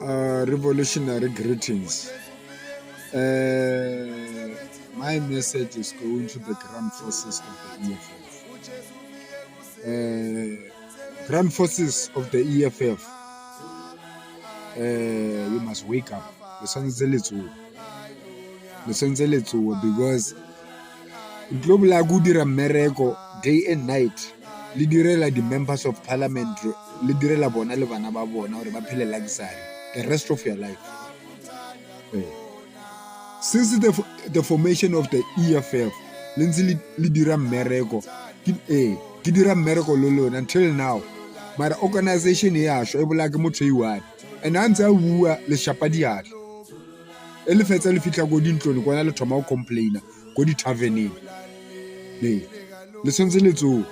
Revolutionary greetings. My message is going to the Grand Forces of the EFF. Grand Forces of the EFF, you must wake up. Listen to because global agudira mereko day and night. Lidirela the members of parliament, lidirela bona le bana ba bona hore ba phele luxury the rest of your life. Since the formation of the EFF, Lindsay lidira mereko, kidira mereko lolo until now. But organization ya sho ebola ke motho iwa and antsa bua le shapadiat. Ele fetsa le fitla go dintlong kwana le thoma go complaina go di taverneng. Le sonze le tso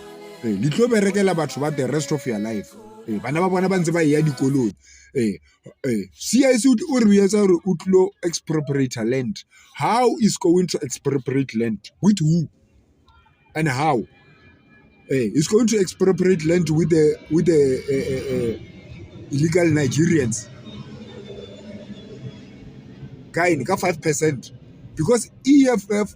le tlo berekela batho ba the rest of your life. Bana ba bona ba ntse ba ya dikolong. CIC o re yetsa hore o tlo expropriate land. How is going to expropriate land? With who? And how? It's going to expropriate land with the illegal Nigerians. Guy, 5%. Because EFF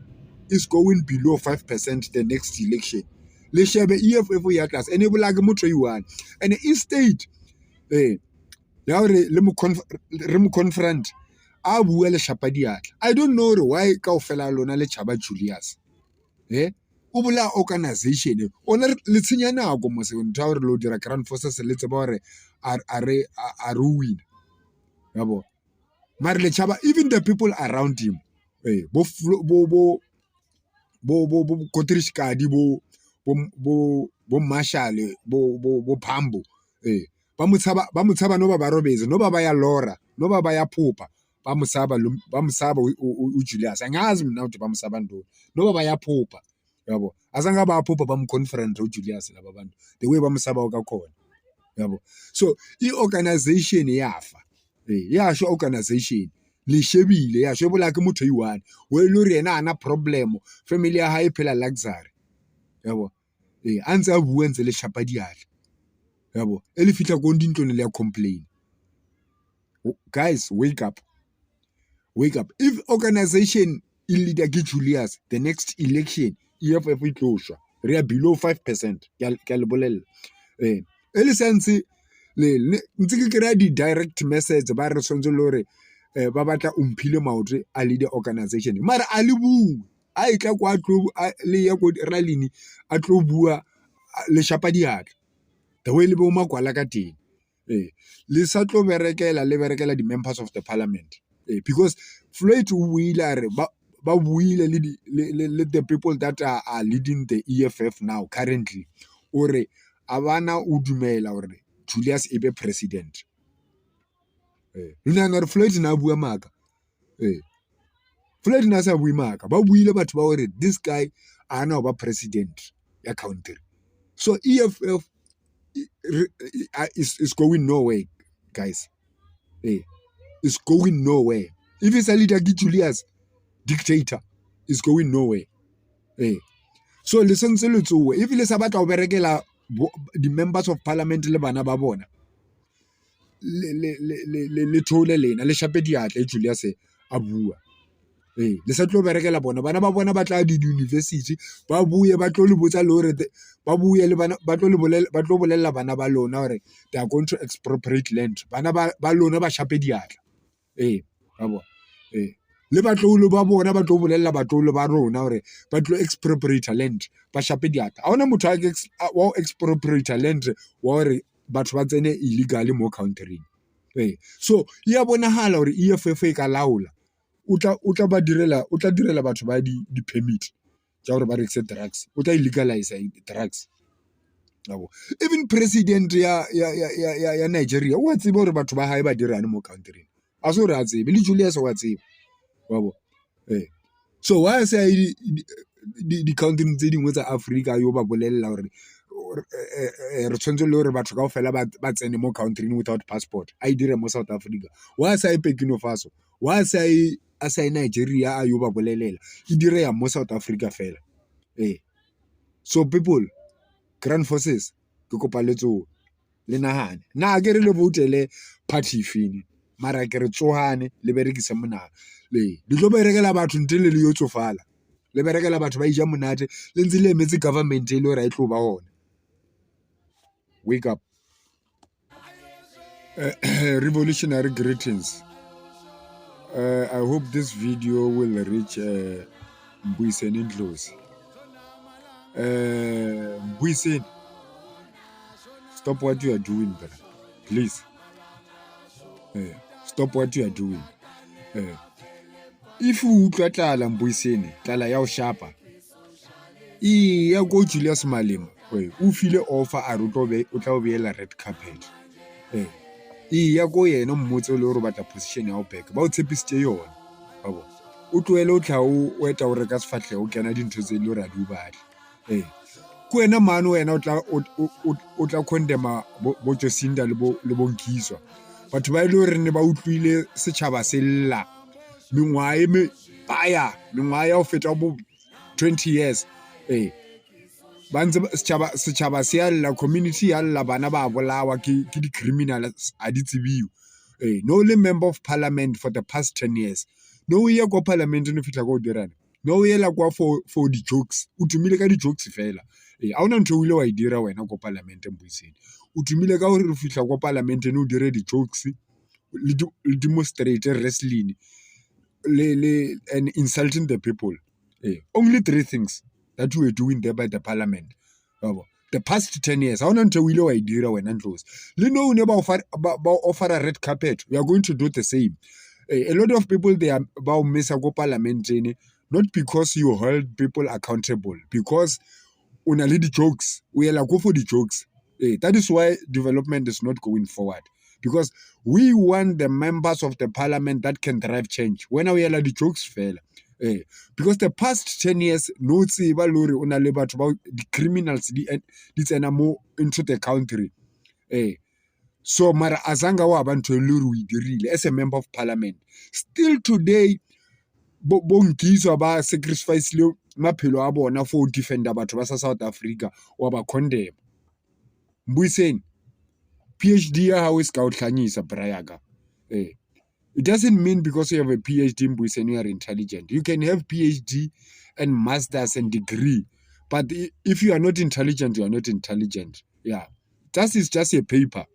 is going below 5% the next election. Le shebe EFF ya class enable like motho yuan. And instead ya re mo confront a bua le shapadiatla. I don't know why kaofela lona le Chaba Julius. O bula organization ona le tsenya nako mo se ntwa re lo dira Grand Forces le tseba hore are win. Yabo. Mara le Chaba, even the people around him, bo Kotrishkadi, bo Marshall, bo Pambo, ba mutsaba no ba robeze no ba ya Laura no ba ya Phupa ba musaba u Julius angazi mina ukuthi ba musaba ndo no ba ya Phupa yabo azanga ba Phupa ba mconference u Julius laba bantu the way ba musaba okakhona yabo. So I organization yafa yasho organization le shebile yasho bola ke motho iwane we lo re ena ana problem family ya hae phela luxury yabo antsa bua ntse le shapadiala yabo ele fitla go ndintlone le ya complain. Guys, wake up. If organization leader ke Julius the next election EFF itlosha re below 5% ke le bolella ele sense le ntse ke kry di direct message ba re sonzo lore ba batla umphile maotre a leader organization mara a le bu a itla kwa tlo le ya go ralini a tlo bua le shapadiatla the way le bo makwala ka teng le sa tlo berekela the members of the parliament because Floyd Wheeler ba buile le the people that are leading the EFF now currently ore abana o dumela ore Julius ebe president lena ngare Floyd na bua maka Floyd na sa bua maka ba buile batho ba ore this guy ana ba president ya country. So EFF is going nowhere, guys. It's going nowhere. If it's a leader Julius dictator, it's going nowhere. So listen to if le sabata o berekela the members of parliament le bana ba bona le thole lena le shape diatla Julius a bua le sa tlo berekela bona bana ba bona ba tla di university ba buye ba tlo le botsa lore ba buye le bana ba tlo bolella bana ba lona hore they are going to expropriate land bana ba lona ba shape diatla ba bona le batlolo ba bona ba tlo bolella batlolo ba rona hore ba tlo expropriate land ba shape diatla a ona motho wa expropriate land wa hore batho ba tsene illegally mo country so ya bonahala hore EFF e ka laola o tla direla batho ba di permit ja hore ba rekse drugs o tla illegalize drugs yabo. Even president ya Nigeria o tseba hore batho ba hae ba dirana mo country a so re a tsebe le Julius wa tseba yabo so why say di country tse dingwe tsa Africa yo ba bolella hore re tshwantse le hore batho kaofela ba tsene mo country without passport a dire mo South Africa why say Burkina Faso why say Nigeria a yo ba bolelela e dire ya mo South Africa fela so people Grand Forces ke kopa letso le nahane na ke re le vote le party fini mara ke re tsohane le berekise monana le tlo berekela batho ntle le yo tsofala le berekela batho ba ija monate le ntse le emetse government e le hore a tlo ba hona. Wake up. Revolutionary greetings. I hope this video will reach Mbuyiseni Ndlozi. Mbuyiseni, stop what you are doing, brother. Please. Stop what you are doing. If you utlwa tlala Mbuyiseni, tlala ya o shapa. Ya go Julius Malema. O file offer a re o tla o beela red carpet. Ya go yena mmotse le hore batla position ya o back. Ba o tshepisitse yona. Babo. O tloele o tla o eta o reka sefatlhe o kena dintho tse le hore a di o batle. Ku wena mane wena o tla condemna bo Josinda le bo Nkiswa. Batho ba ile hore ne ba utlwile setjhaba se lla mengwae mengwae ya o feta bo 20 years. Ba ntse setjhaba se ya lla, community ya lla, bana ba bolawa ke di criminals a di tsebiwe. No le member of parliament for the past 10 years. No ye go parliament no fitla go dirana. No ye la kwa for di jokes. O tumile ka di jokes fela. A ona ntho o ile wa dira wena go parliament Mbuyiseni. O tumile ka hore re fitla go parliament no dire di jokes le demonstrate wrestling and insulting the people. Only 3 things that you were doing there by the parliament. The past 10 years. I want to tell you why dira wena Ndlozi. Le no never offer a red carpet. We are going to do the same. A lot of people they are about mesa go parliament not because you hold people accountable, because una the jokes. We are go for the jokes. That is why development is not going forward. Because we want the members of the parliament that can drive change. When we are the jokes fail. Because the past 10 years, no tseba lori una le batho ba the criminals di tsena mo into the country. So mara azanga wa bantu lori we dirile as a member of parliament. Still today, bo Nkiswa ba sacrifice le maphelo a bona for defender batho ba sa South Africa wa ba condemn. Mbuyiseni, PhD ya hao iska utlanyisa brayaka. It doesn't mean because you have a PhD Mbuyiseni you are intelligent. You can have PhD and masters and degree, but if you are not intelligent, you are not intelligent. Yeah, that is just a paper.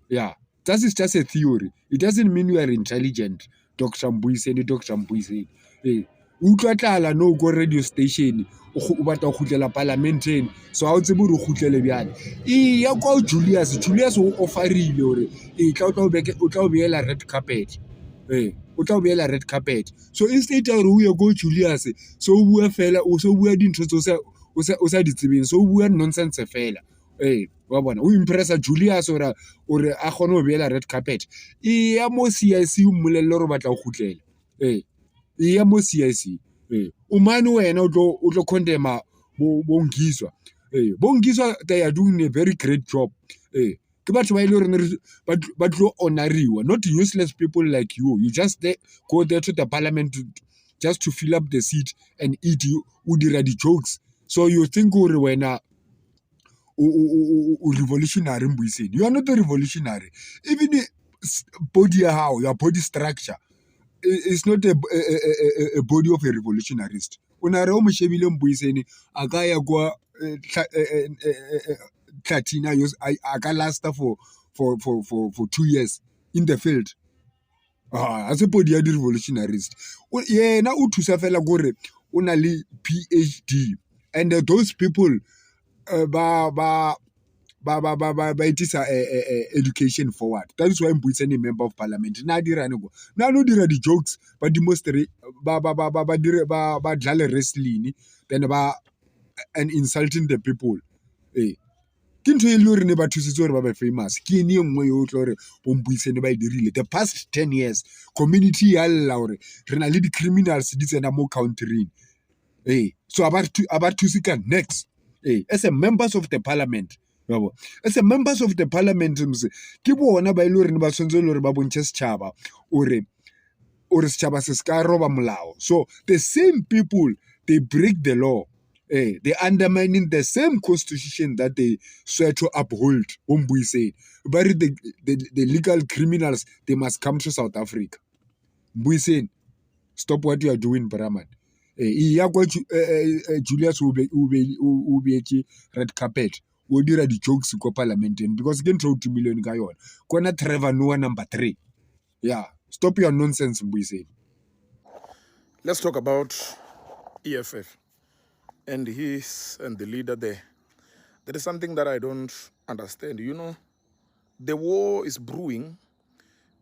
Yeah, that is just a theory. It doesn't mean you are intelligent, Dr. Mbuyiseni. Utlwa tlala no go radio station o batla go khutlela parliamenteng so a o tsebe re khutlele bjale ya kwa Julius o offerile hore o tla o beela red carpet. O tla o beela red carpet. So instead ya hore o ye go Julius so o bua fela o so bua dintho tse o sa di tsebeng so o bua nonsense fela. Wa bona o impressa Julius ora a gone o beela red carpet ya mo CIC o mmolelle hore batla go khutlela. Ya mo CIC o mane wena o tlo condemn bo Nkiswa. Bo Nkiswa they are doing a very great job. Ke batho ba ile hore ba tlo honoriwa, not useless people like you. You just go there to the parliament just to fill up the seat and eat you o dira di jokes. So you think hore wena o revolutionary Mbuyiseni. You are not a revolutionary. Even body how your body structure is not a body of a revolutionarist. Una re o moshebile Mbuyiseni akaya kwa 13 years aka last for 2 years in the field. As a body of revolutionarist. Yena o thusa fela gore una le PhD and those people it is education forward. That is why Mbuyiseni member of parliament. Na dira ne go. Na no dira di jokes, ba demonstrate ba dlale wrestling, then and insulting the people. Ke ntho e le hore ne ba thusitse hore ba be famous. Ke ne nngwe yo tlo hore Mbuyiseni ba dirile the past 10 years. Community ya lla hore re na le di criminals di tsena mo country. So about to next. As a members of the parliament. As a members of the parliament ke bona ba ile hore ba tshwantse le hore ba bontshe setjhaba ore setjhaba se ska roba molao. So the same people they break the law. They're undermining the same constitution that they swear to uphold. Mbuyiseni. But the legal criminals, they must come to South Africa. Mbuyiseni, stop what you are doing, Brahman. Julius o beetse red carpet o dira di-jokes ko parliamenteng because ke ntho 2 million ka yona kona Trevor Noah number 3. Yeah, stop your nonsense, Mbuyiseni. Let's talk about EFF and the leader there. There is something that I don't understand. You know, the war is brewing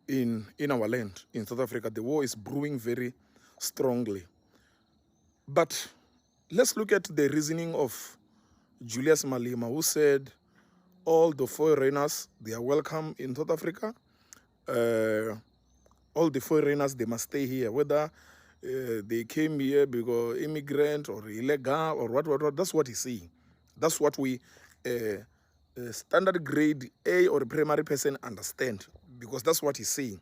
in our land, in South Africa. The war is brewing very strongly. But let's look at the reasoning of Julius Malema, who said all the foreigners, they are welcome in South Africa. All the foreigners, they must stay here, whether they came here because immigrant or illegal or what. That's what he's saying. That's what we standard grade A or primary person understand, because that's what he's saying.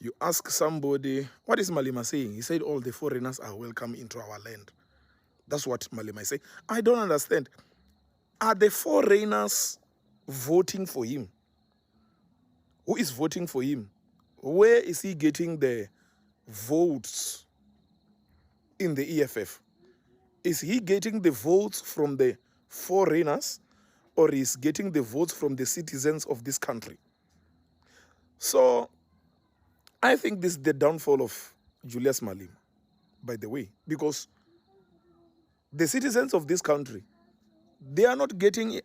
You ask somebody, what is Malema saying? He said all the foreigners are welcome into our land. That's what Malema is saying. I don't understand. Are the foreigners voting for him? Who is voting for him? Where is he getting the votes in the EFF? Is he getting the votes from the foreigners, or is getting the votes from the citizens of this country? So I think this is the downfall of Julius Malema, by the way, because the citizens of this country, they are not getting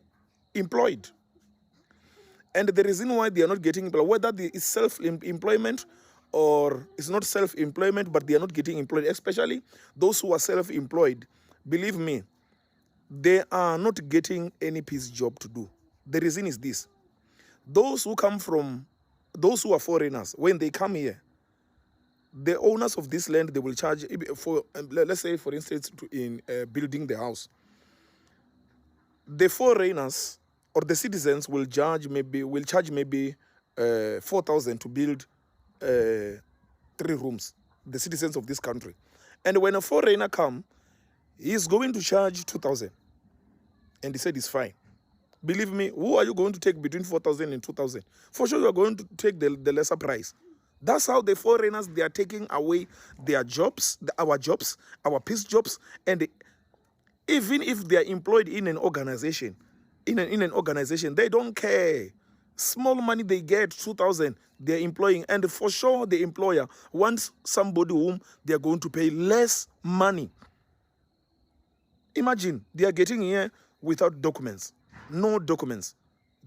employed. And the reason why they are not getting employed, whether it's self-employment or it's not self-employment, but they are not getting employed, especially those who are self-employed, believe me, they are not getting any peace job to do. The reason is this. Those who are foreigners, when they come here, the owners of this land, they will charge for, let's say, for instance, in building the house. The foreigners or the citizens will charge maybe 4,000 to build 3 rooms. The citizens of this country, and when a foreigner come, he's going to charge 2,000, and he said it's fine. Believe me, who are you going to take between 4,000 and 2,000? For sure, you are going to take the lesser price. That's how the foreigners, they are taking away their jobs, our jobs, our peace jobs, and even if they are employed in an organization, in an organization, they don't care. Small money they get, 2,000, they're employing, and for sure the employer wants somebody whom they're going to pay less money. Imagine, they are getting here without documents, no documents.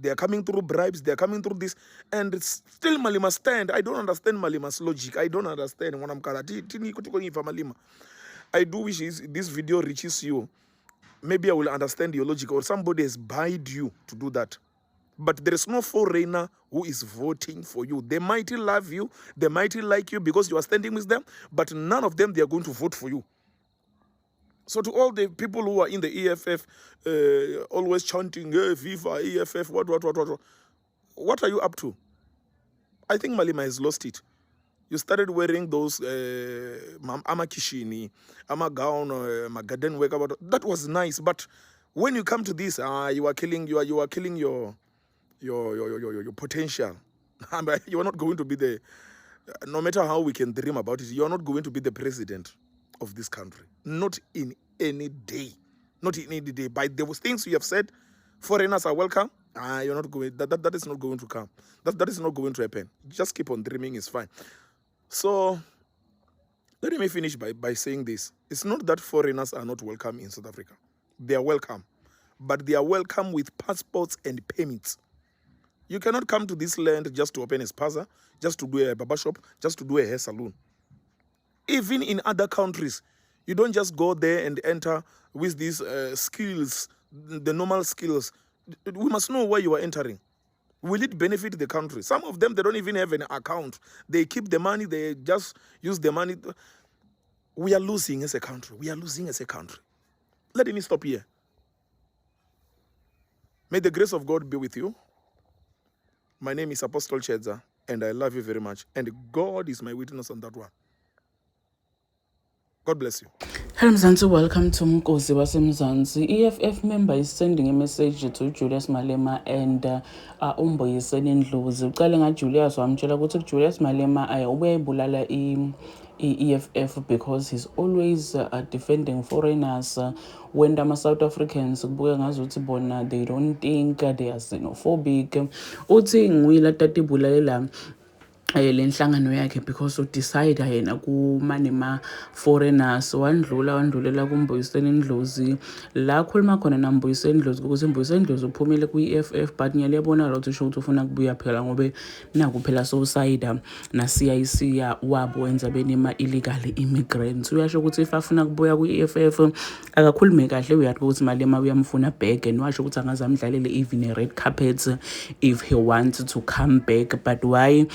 They are coming through bribes, they are coming through this, and it's still Malema stand. I don't understand Malema's logic. I don't understand when I'm Malema. I do wish this video reaches you. Maybe I will understand your logic, or somebody has buyed you to do that. But there is no foreigner who is voting for you. They might love you, they might like you because you are standing with them, but none of them, they are going to vote for you. So to all the people who are in the EFF, always chanting, hey, Viva, EFF, what are you up to? I think Malema has lost it. You started wearing those amakishini, gown, garden work. That was nice, but when you come to this, you are killing your potential. You are not going to be the, no matter how we can dream about it, you are not going to be the president of this country. Not in any day. Not in any day. By those things you have said, foreigners are welcome. You're not going. That is not going to come. That is not going to happen. Just keep on dreaming. It's fine. So let me finish by saying this. It's not that foreigners are not welcome in South Africa. They are welcome, but they are welcome with passports and permits. You cannot come to this land just to open a spaza, just to do a barber shop, just to do a hair salon. Even in other countries, you don't just go there and enter with these skills, the normal skills. We must know where you are entering. Will it benefit the country? Some of them, they don't even have an account. They keep the money, they just use the money. We are losing as a country. We are losing as a country. Let me stop here. May the grace of God be with you. My name is Apostle Chedza, and I love you very much. And God is my witness on that one. God bless you. Hello Mzansi, welcome to Mkosi waseMzansi. EFF member is sending a message to Julius Malema and Umboyiseni Ndlozi. Ucale ngaJulius wamtshela ukuthi Julius Malema ubeyibulala EFF because he's always defending foreigners when South Africans kubuka ngazuthi bona they don't think they are xenophobic. Uthi nguyila tatibulalela lenhlangano yakhe because udecide yena kumanema foreigners wandulela kuMbuyiseni Ndlozi la khuluma khona naMbuyiseni Ndlozi ukuthi uMbuyiseni Ndlozi uphumile kwi-EFF but ngiyabona ukuthi usho ukuthi ufuna kubuya phela ngobe naku phela sowusayida na CIC wabo wenza benema illegal immigrants. Uyasho ukuthi if afuna kubuya kwi-EFF akakhulume kahle uyathi ukuthi Malema uyamfuna back and washo ukuthi angaze amdlalele even a red carpet if he wants to come back, but why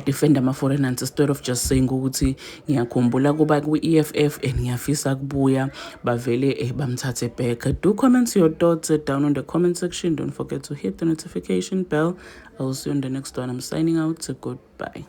defend ama-foreigners instead of just saying ukuthi ngiyakhumbula kuba kwi-EFF and ngiyafisa kubuya bavele bamthathe back. Do comment your thoughts down on the comment section. Don't forget to hit the notification bell. I will see you on the next one. I'm signing out. Goodbye.